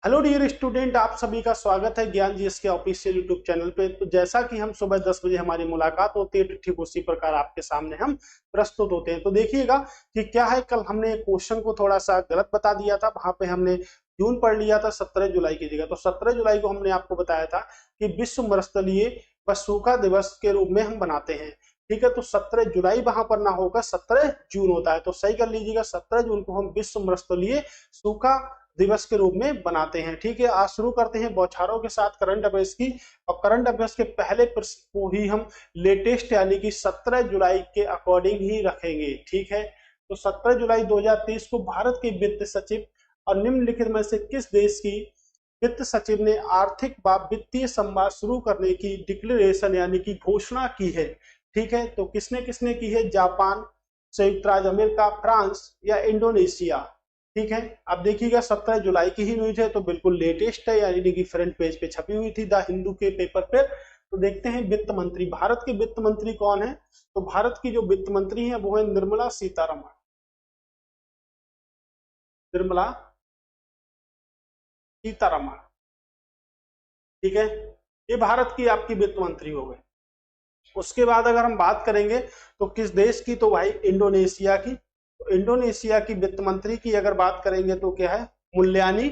Hello dear student, आप सभी का स्वागत है ज्ञान जीएस के ऑफिशियल यूट्यूब चैनल पे। तो जैसा कि हम सुबह 10 बजे हमारी मुलाकात होती है, ठीक उसी प्रकार आपके सामने हम प्रस्तुत होते हैं। तो देखिएगा कि क्या है, कल हमने क्वेश्चन को थोड़ा सा गलत बता दिया था। वहां पे हमने जून पढ़ लिया था 17 जुलाई की जगह। तो 17 जुलाई को हमने आपको बताया था कि विश्व मरुस्थलीय व सूखा दिवस के रूप में हम बनाते हैं। ठीक है, तो 17 जुलाई वहां पर ना होगा, 17 जून होता है। तो सही कर लीजिएगा, 17 जून को हम विश्व मरुस्थलीय सूखा दिवस के रूप में बनाते हैं। ठीक है, आज शुरू करते हैं बौछारों के साथ करंट अफेयर्स की। और करंट अफेयर्स के पहले प्रश्न को ही हम लेटेस्ट यानी कि 17 जुलाई के अकॉर्डिंग ही रखेंगे। ठीक है, तो 17 जुलाई 2023 को भारत के वित्त सचिव और निम्नलिखित में से किस देश की वित्त सचिव ने आर्थिक व वित्तीय संवाद शुरू करने की डिक्लेरेशन यानी कि घोषणा की है। ठीक है, तो किसने किसने की है? जापान, संयुक्त राज्य अमेरिका, फ्रांस या इंडोनेशिया। ठीक है, अब देखिएगा 17 जुलाई की ही न्यूज है, तो बिल्कुल लेटेस्ट है, यानी कि फ्रंट पेज पे छपी हुई थी द हिंदू के पेपर पे। तो देखते हैं वित्त मंत्री, भारत के वित्त मंत्री कौन है? तो भारत की जो वित्त मंत्री है वो है निर्मला सीतारमण। निर्मला सीतारमण। ठीक है, ये भारत की आपकी वित्त मंत्री हो गए। उसके बाद अगर हम बात करेंगे तो किस देश की? तो भाई इंडोनेशिया की। तो इंडोनेशिया की वित्त मंत्री की अगर बात करेंगे तो क्या है? मुल्यानी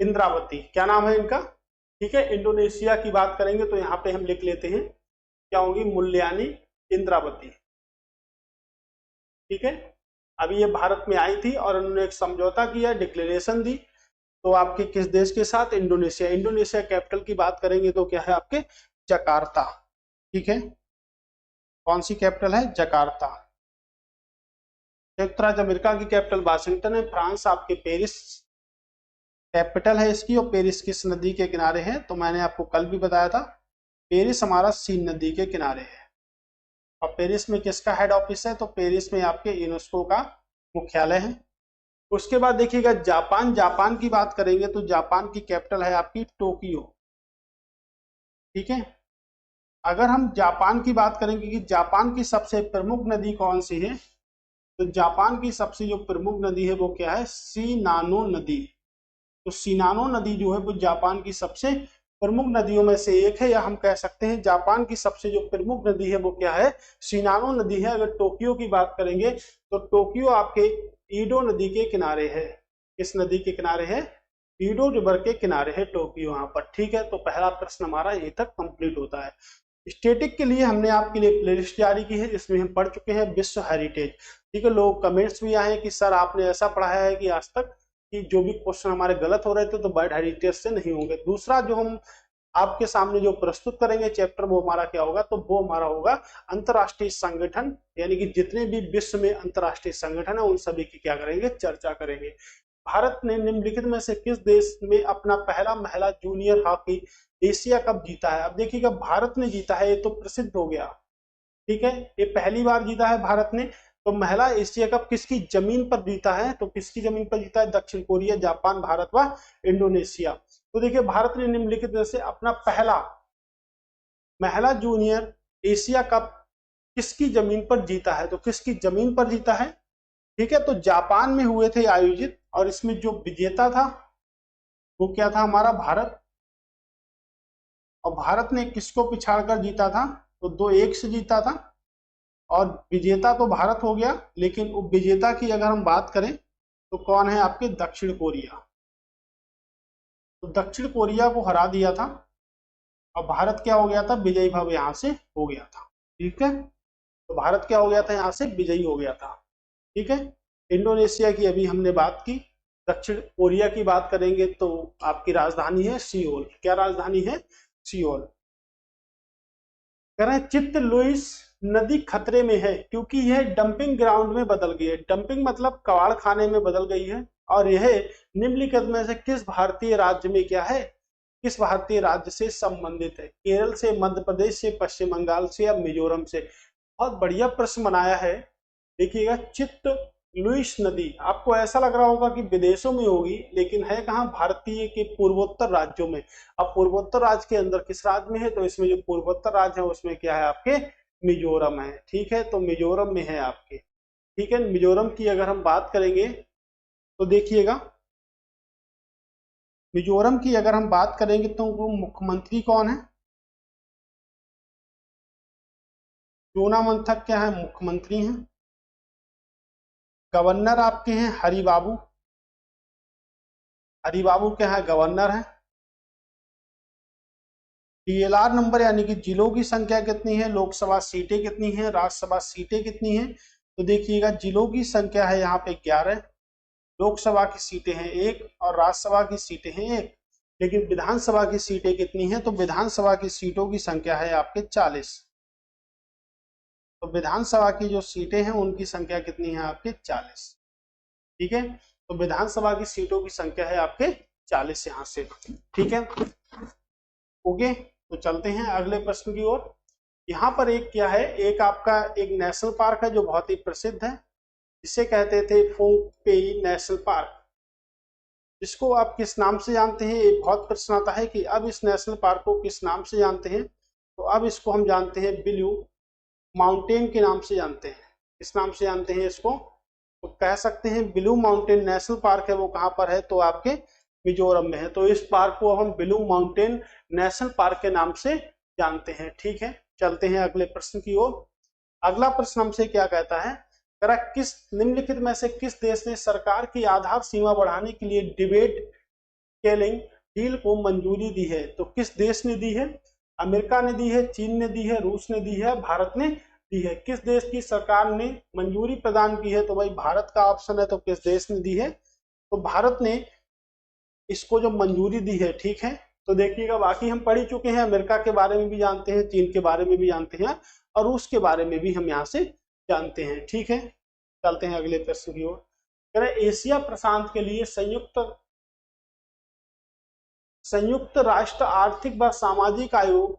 इंद्रावती। क्या नाम है इनका? ठीक है, इंडोनेशिया की बात करेंगे तो यहाँ पे हम लिख लेते हैं, क्या होंगी? मुल्यानी इंद्रावती। ठीक है, अभी ये भारत में आई थी और उन्होंने एक समझौता किया, डिक्लेरेशन दी। तो आपके किस देश के साथ? इंडोनेशिया। इंडोनेशिया कैपिटल की बात करेंगे तो क्या है आपके? जकार्ता। ठीक है, कौन सी कैपिटल है? जकार्ता। संयुक्त राज्य अमेरिका की कैपिटल वाशिंगटन है। फ्रांस आपके पेरिस कैपिटल है इसकी। और पेरिस किस नदी के किनारे है? तो मैंने आपको कल भी बताया था, पेरिस हमारा सीन नदी के किनारे है। और पेरिस में किसका हेड ऑफिस है? तो पेरिस में आपके यूनेस्को का मुख्यालय है। उसके बाद देखिएगा जापान। जापान की बात करेंगे तो जापान की कैपिटल है आपकी टोक्यो। ठीक है, अगर हम जापान की बात करेंगे कि जापान की सबसे प्रमुख नदी कौन सी है, तो जापान की सबसे जो प्रमुख नदी है वो क्या है? सीनानो नदी। तो सीनानो नदी जो है वो जापान की सबसे प्रमुख नदियों में से एक है, या हम कह सकते हैं जापान की सबसे जो प्रमुख नदी है वो क्या है? सीनानो नदी है। अगर टोक्यो की बात करेंगे तो टोक्यो आपके ईडो नदी के किनारे है। किस नदी के किनारे है? ईडो रिवर के किनारे है टोक्यो यहाँ पर। ठीक है, तो पहला प्रश्न हमारा यहीं तक कंप्लीट होता है। स्टेटिक के लिए हमने आपके लिए प्लेलिस्ट जारी की है, जिसमें हम पढ़ चुके हैं विश्व हेरिटेज। ठीक है, लोग कमेंट्स भी आए कि सर आपने ऐसा पढ़ाया है कि आज तक कि जो भी क्वेश्चन हमारे गलत हो रहे थे तो वर्ल्ड हेरिटेज से नहीं होंगे। दूसरा जो हम आपके सामने जो प्रस्तुत करेंगे चैप्टर, वो हमारा क्या होगा? तो वो हमारा होगा अंतरराष्ट्रीय संगठन, यानी कि जितने भी विश्व में अंतरराष्ट्रीय संगठन है उन सभी की क्या करेंगे? चर्चा करेंगे। भारत ने निम्नलिखित में से किस देश में अपना पहला महिला जूनियर हॉकी एशिया कप जीता है? अब देखिएगा भारत ने जीता है, ये तो प्रसिद्ध हो गया। ठीक है, ये पहली बार जीता है भारत ने। तो महिला एशिया कप किसकी जमीन पर जीता है? तो किसकी जमीन पर जीता है? दक्षिण कोरिया, जापान, भारत व इंडोनेशिया। तो देखिए भारत ने निम्नलिखित में से अपना पहला महिला जूनियर एशिया कप किसकी जमीन पर जीता है? तो किसकी जमीन पर जीता है? ठीक है, तो जापान में हुए थे आयोजित, और इसमें जो विजेता था वो क्या था? हमारा भारत। और भारत ने किसको पिछाड़कर जीता था? तो 2-1 से जीता था। और विजेता तो भारत हो गया, लेकिन उप विजेता की अगर हम बात करें तो कौन है आपके? दक्षिण कोरिया। तो दक्षिण कोरिया को हरा दिया था और भारत क्या हो गया था? विजयी भव यहाँ से हो गया था। ठीक है, तो भारत क्या हो गया था? यहाँ से विजयी हो गया था। ठीक है, इंडोनेशिया की अभी हमने बात की। दक्षिण कोरिया की बात करेंगे तो आपकी राजधानी है सियोल। क्या राजधानी है? सियोल। कह रहे हैं चित्त लुइस नदी खतरे में है क्योंकि यह डंपिंग ग्राउंड में बदल गई है। डंपिंग मतलब कबाड़ खाने में बदल गई है। और यह निम्नलिखित में से किस भारतीय राज्य में क्या है? किस भारतीय राज्य से संबंधित है? केरल से, मध्य प्रदेश से, पश्चिम बंगाल से या मिजोरम से? बहुत बढ़िया प्रश्न बनाया है। देखिएगा चित्त लुइस नदी, आपको ऐसा लग रहा होगा कि विदेशों में होगी, लेकिन है कहाँ? भारतीय के पूर्वोत्तर राज्यों में। अब पूर्वोत्तर राज्य के अंदर किस राज्य में है? तो इसमें जो पूर्वोत्तर राज्य है उसमें क्या है आपके? मिजोरम है। ठीक है, तो मिजोरम में है आपके। ठीक है, मिजोरम की अगर हम बात करेंगे तो देखिएगा मिजोरम की अगर हम बात करेंगे तो वो मुख्यमंत्री कौन है? जोनामंथक क्या है? मुख्यमंत्री हैं। गवर्नर आपके हैं हरिबाबू। हरिबाबू क्या है? गवर्नर है। डीएलआर नंबर यानी कि जिलों की संख्या कितनी है, लोकसभा सीटें कितनी हैं, राज्यसभा सीटें कितनी हैं? तो देखिएगा जिलों की संख्या है यहाँ पे 11, लोकसभा की सीटें हैं 1 और राज्यसभा की सीटें हैं 1। लेकिन विधानसभा की सीटें कितनी हैं? तो विधानसभा की सीटों की संख्या है आपके 40। तो विधानसभा की जो सीटें हैं उनकी संख्या कितनी है आपके? 40। ठीक है, तो विधानसभा की सीटों की संख्या है आपके 40 यहाँ से। ठीक है, ओके, तो चलते हैं अगले प्रश्न की ओर। यहाँ पर एक क्या है, एक आपका एक नेशनल पार्क है जो बहुत ही प्रसिद्ध है, जिसे कहते थे फोंगपेई नेशनल पार्क। इसको आप किस नाम से जानते हैं? एक बहुत प्रश्न आता है कि अब इस नेशनल पार्क को किस नाम से जानते हैं? तो अब इसको हम जानते हैं ब्लू माउंटेन के नाम से जानते हैं। किस नाम से जानते हैं इसको? तो कह सकते हैं ब्लू माउंटेन नेशनल पार्क है, वो कहाँ पर है? तो आपके मिजोरम में है। तो इस पार्क को हम ब्लू माउंटेन नेशनल पार्क के नाम से जानते हैं। ठीक है, चलते हैं अगले प्रश्न की ओर। अगला प्रश्न हमसे क्या कहता है, किस निम्नलिखित में से किस देश ने सरकार की आधार सीमा बढ़ाने के लिए डिबेट केलिंग डील को मंजूरी दी है? तो किस देश ने दी है? अमेरिका ने दी है, चीन ने दी है, रूस ने दी है, भारत ने दी है। किस देश की सरकार ने मंजूरी प्रदान की है? तो भाई भारत का ऑप्शन है। तो किस देश ने दी है? तो भारत ने इसको जो मंजूरी दी है। ठीक है, तो देखिएगा बाकी हम पढ़ ही चुके हैं, अमेरिका के बारे में भी जानते हैं, चीन के बारे में भी जानते हैं और रूस के बारे में भी हम यहाँ से जानते हैं। ठीक है, चलते हैं अगले प्रश्न की ओर। एशिया प्रशांत के लिए संयुक्त राष्ट्र आर्थिक व सामाजिक आयोग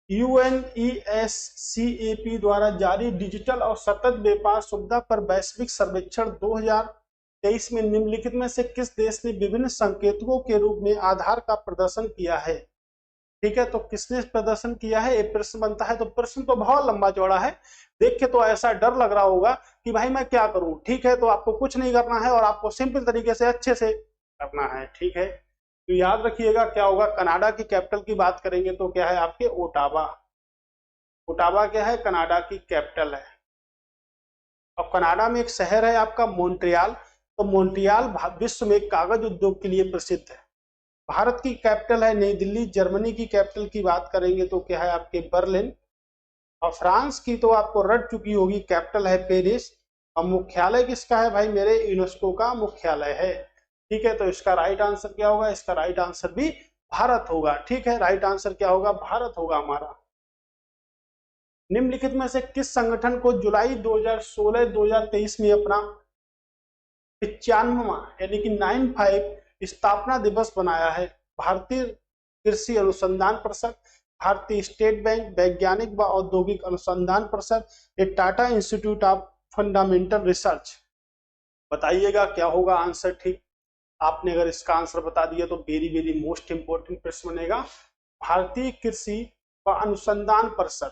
UNESCAP द्वारा जारी डिजिटल और सतत व्यापार सुविधा पर वैश्विक सर्वेक्षण 2023 में निम्नलिखित में से किस देश ने विभिन्न संकेतकों के रूप में आधार का प्रदर्शन किया है? ठीक है, तो किसने प्रदर्शन किया है, ये प्रश्न बनता है। तो प्रश्न तो बहुत लंबा चौड़ा है, देख के तो ऐसा डर लग रहा होगा कि भाई मैं क्या करूं। ठीक है, तो आपको कुछ नहीं करना है और आपको सिंपल तरीके से अच्छे से करना है। ठीक है, तो याद रखिएगा क्या होगा, कनाडा की कैपिटल की बात करेंगे तो क्या है आपके? ओटावा। ओटावा क्या है? कनाडा की कैपिटल है। और कनाडा में एक शहर है आपका मोन्ट्रियल। तो मोन्ट्रियल विश्व में कागज उद्योग के लिए प्रसिद्ध है। भारत की कैपिटल है नई दिल्ली। जर्मनी की कैपिटल की बात करेंगे तो क्या है आपके? बर्लिन। और फ्रांस की तो आपको रट चुकी होगी, कैपिटल है पेरिस। और मुख्यालय किसका है भाई मेरे? यूनेस्को का मुख्यालय है। ठीक है, तो इसका राइट आंसर क्या होगा? इसका राइट आंसर भी भारत होगा। ठीक है, राइट आंसर क्या होगा? भारत होगा हमारा। निम्नलिखित में से किस संगठन को जुलाई 2016-2023 में अपना 95वां यानी कि 95 स्थापना दिवस बनाया है? भारतीय कृषि अनुसंधान परिषद, भारतीय स्टेट बैंक, वैज्ञानिक व औद्योगिक अनुसंधान परिषद, Tata institute of fundamental research. बताइएगा क्या होगा आंसर? ठीक, आपने अगर इसका आंसर बता दिया तो वेरी वेरी मोस्ट इंपोर्टेंट प्रश्न बनेगा, भारतीय कृषि व अनुसंधान परिषद।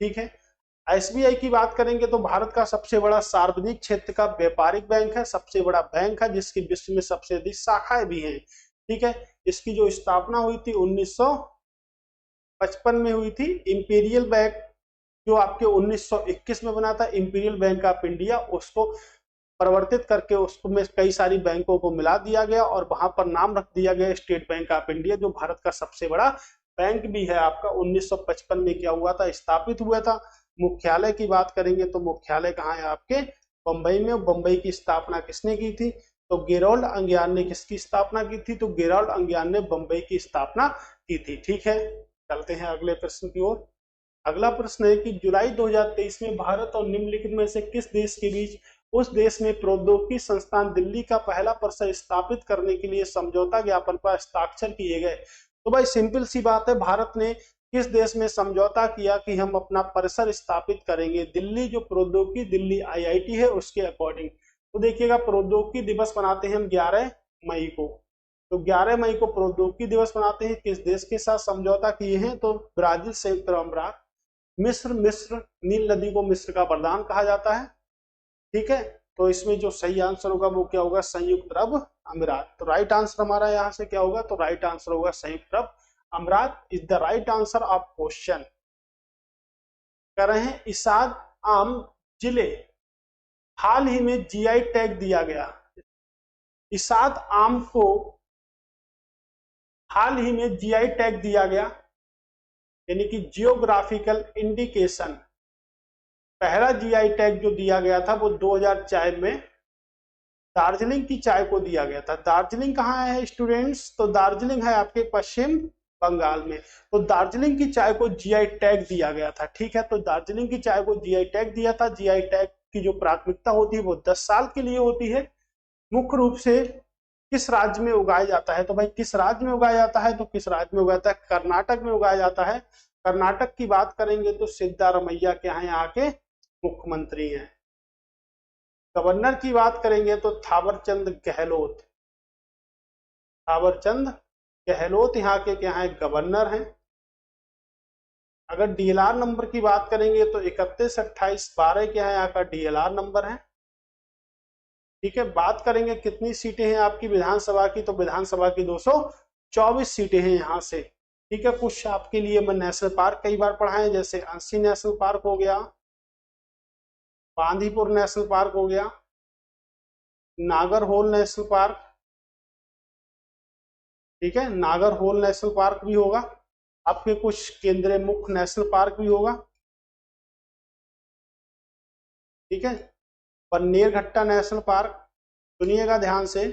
ठीक है, एसबीआई की बात करेंगे तो भारत का सबसे बड़ा सार्वजनिक क्षेत्र का व्यापारिक बैंक है, सबसे बड़ा बैंक है जिसकी विश्व में सबसे अधिक शाखाएं भी हैं। ठीक है, इसकी जो स्थापना हुई थी 1955 में हुई थी। इंपीरियल बैंक जो आपके 1921 में बना था, इंपीरियल बैंक ऑफ इंडिया, उसको परिवर्तित करके उसमें कई सारी बैंकों को मिला दिया गया और वहां पर नाम रख दिया गया स्टेट बैंक ऑफ इंडिया, जो भारत का सबसे बड़ा बैंक भी है आपका। 1955 में क्या हुआ था? स्थापित हुआ था। मुख्यालय की बात करेंगे तो मुख्यालय कहाँ है आपके? बंबई में। बंबई की स्थापना किसने की थी? तो गेरोल्ड अंगियान ने किसकी स्थापना की थी? तो गेरोल्ड अंगियान ने बंबई की स्थापना की थी। ठीक है, चलते हैं अगले प्रश्न की ओर। अगला प्रश्न है कि जुलाई 2023 में भारत और निम्नलिखित में से किस देश के बीच उस देश में प्रौद्योगिकी संस्थान दिल्ली का पहला परिसर स्थापित करने के लिए समझौता ज्ञापन पर हस्ताक्षर किए गए? तो भाई सिंपल सी बात है, भारत ने किस देश में समझौता किया कि हम अपना परिसर स्थापित करेंगे? दिल्ली जो प्रौद्योगिकी दिल्ली IIT है उसके अकॉर्डिंग। तो देखिएगा प्रौद्योगिकी दिवस मनाते हैं हम 11 मई को। तो 11 मई को प्रौद्योगिकी दिवस मनाते हैं। किस देश के साथ समझौता किए हैं? तो ब्राजील, संयुक्त अरब अमीरात, मिस्र नील नदी को मिस्र का वरदान कहा जाता है। ठीक है, तो इसमें जो सही आंसर होगा वो क्या होगा, संयुक्त अरब अमीरात। तो राइट आंसर हमारा यहाँ से क्या होगा, तो राइट आंसर होगा संयुक्त अरब अमीरात is the right answer of question. कर रहे हैं इसाद आम जिले हाल ही में जीआई टैग दिया गया। इसाद आम को हाल ही में जीआई टैग दिया गया, यानी कि जियोग्राफिकल इंडिकेशन। पहला जीआई टैग जो दिया गया था वो 2004 में दार्जिलिंग की चाय को दिया गया था। दार्जिलिंग कहाँ है स्टूडेंट्स, तो दार्जिलिंग है आपके पश्चिम बंगाल में। तो दार्जिलिंग की चाय को जीआई टैग दिया गया था, ठीक है। तो दार्जिलिंग की चाय को जीआई टैग दिया था। जीआई टैग की जो प्राथमिकता होती है वो 10 साल के लिए होती है। मुख्य रूप से किस राज्य में उगाया जाता है, तो भाई किस राज्य में उगाया जाता है, तो किस राज्य में उगाया जाता है, कर्नाटक में उगाया जाता है। कर्नाटक की बात करेंगे तो सिद्धारमैया क्या है यहाँ के मुख्यमंत्री हैं। गवर्नर की बात करेंगे तो थावरचंद गहलोत, थावरचंद गहलोत यहाँ के क्या है गवर्नर हैं। अगर डीएलआर नंबर की बात करेंगे तो 31, 28, 12 क्या है यहाँ का डीएलआर नंबर है, ठीक है। बात करेंगे कितनी सीटें हैं आपकी विधानसभा की, तो विधानसभा की 224 सीटें हैं यहाँ से, ठीक है। कुछ आपके लिए मैं नेशनल पार्क कई बार पढ़ाए, जैसे अंसी नेशनल पार्क हो गया, बांदीपुर नेशनल पार्क हो गया, नागरहोल नेशनल पार्क, ठीक है। नागरहोल नेशनल पार्क भी होगा आपके, कुछ केंद्रीय मुख्य नेशनल पार्क भी होगा, ठीक है। बन्नेरघट्टा नेशनल पार्क, सुनिएगा ध्यान से,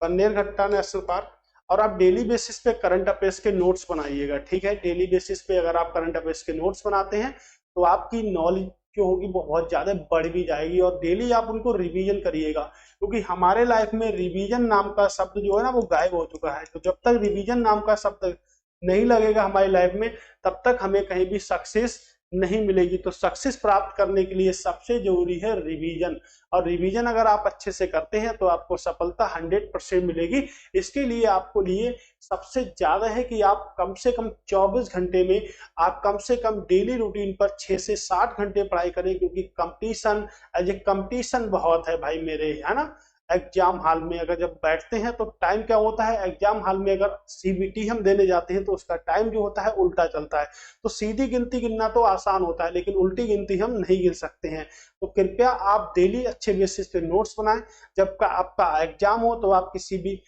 बन्नेरघट्टा नेशनल पार्क। और आप डेली बेसिस पे करंट अफेयर्स के नोट्स बनाइएगा, ठीक है। डेली बेसिस पे अगर आप करंट अफेयर्स के नोट्स बनाते हैं तो आपकी नॉलेज जो होगी वो बहुत ज्यादा बढ़ भी जाएगी, और डेली आप उनको रिवीजन करिएगा, क्योंकि हमारे लाइफ में रिवीजन नाम का शब्द जो है ना वो गायब हो चुका है। तो जब तक रिवीजन नाम का शब्द नहीं लगेगा हमारी लाइफ में, तब तक हमें कहीं भी सक्सेस नहीं मिलेगी। तो सक्सेस प्राप्त करने के लिए सबसे जरूरी है रिवीजन, और रिवीजन अगर आप अच्छे से करते हैं तो आपको सफलता 100% मिलेगी। इसके लिए आपको लिए सबसे ज्यादा है कि आप कम से कम 24 घंटे में आप कम से कम डेली रूटीन पर 6 से 7 घंटे पढ़ाई करें, क्योंकि कंपटीशन एज ए कंपटीशन बहुत है भाई मेरे, है ना। एग्जाम हॉल में अगर जब बैठते हैं तो टाइम क्या होता है, एग्जाम हॉल में अगर सीबीटी हम देने जाते हैं तो उसका टाइम जो होता है उल्टा चलता है। तो सीधी गिनती गिनना तो आसान होता है, लेकिन उल्टी गिनती हम नहीं गिन सकते हैं। तो कृपया आप डेली अच्छे बेसिस पे नोट्स बनाएं। जब का आपका एग्जाम हो तो आप किसी भी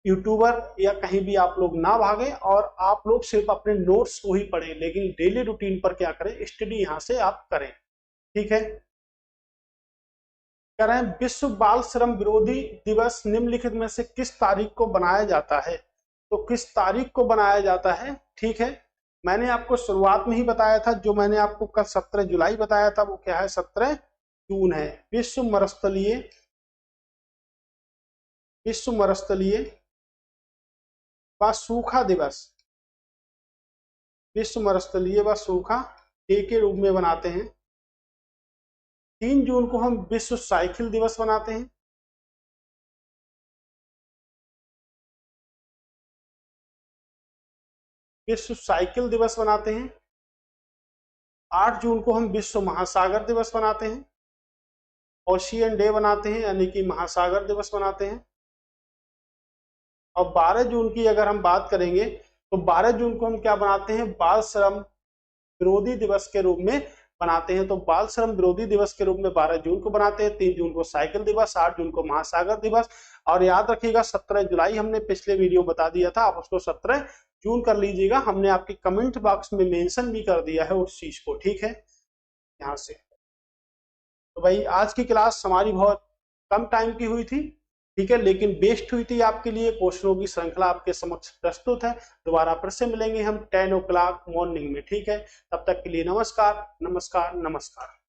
यूट्यूबर या कहीं भी आप लोग ना भागें, और आप लोग सिर्फ अपने नोट्स को ही पढ़ें, लेकिन डेली रूटीन पर क्या करें, स्टडी यहाँ से आप करें, ठीक है। कह रहे हैं विश्व बाल श्रम विरोधी दिवस निम्नलिखित में से किस तारीख को बनाया जाता है, तो किस तारीख को बनाया जाता है, ठीक है। मैंने आपको शुरुआत में ही बताया था, जो मैंने आपको कल 17 जुलाई बताया था वो क्या है, 17 जून है। विश्व मरुस्थलीय व सूखा दिवस, विश्व मरुस्थलीय व सूखा डे के रूप में बनाते हैं। 3 जून को हम विश्व साइकिल दिवस बनाते हैं। विश्व साइकिल दिवस बनाते हैं। 8 जून को हम विश्व महासागर दिवस बनाते हैं, ओशियन डे बनाते हैं, यानी कि महासागर दिवस बनाते हैं। और 12 जून की अगर हम बात करेंगे तो 12 जून को हम क्या बनाते हैं, बाल श्रम विरोधी दिवस के रूप में बनाते हैं। तो बाल श्रम विरोधी दिवस के रूप में 12 जून को बनाते हैं। 3 जून को साइकिल दिवस, 8 जून को महासागर दिवस, और याद रखिएगा 17 जुलाई हमने पिछले वीडियो बता दिया था, आप उसको 17 जून कर लीजिएगा। हमने आपके कमेंट बॉक्स में मेंशन भी कर दिया है उस चीज को, ठीक है, यहाँ से। तो भाई आज की क्लास हमारी बहुत कम टाइम की हुई थी, ठीक है, लेकिन बेस्ट हुई थी आपके लिए। क्वेश्चनों की श्रृंखला आपके समक्ष प्रस्तुत है। दोबारा फिर से मिलेंगे हम 10 o'clock मॉर्निंग में, ठीक है। तब तक के लिए नमस्कार नमस्कार नमस्कार।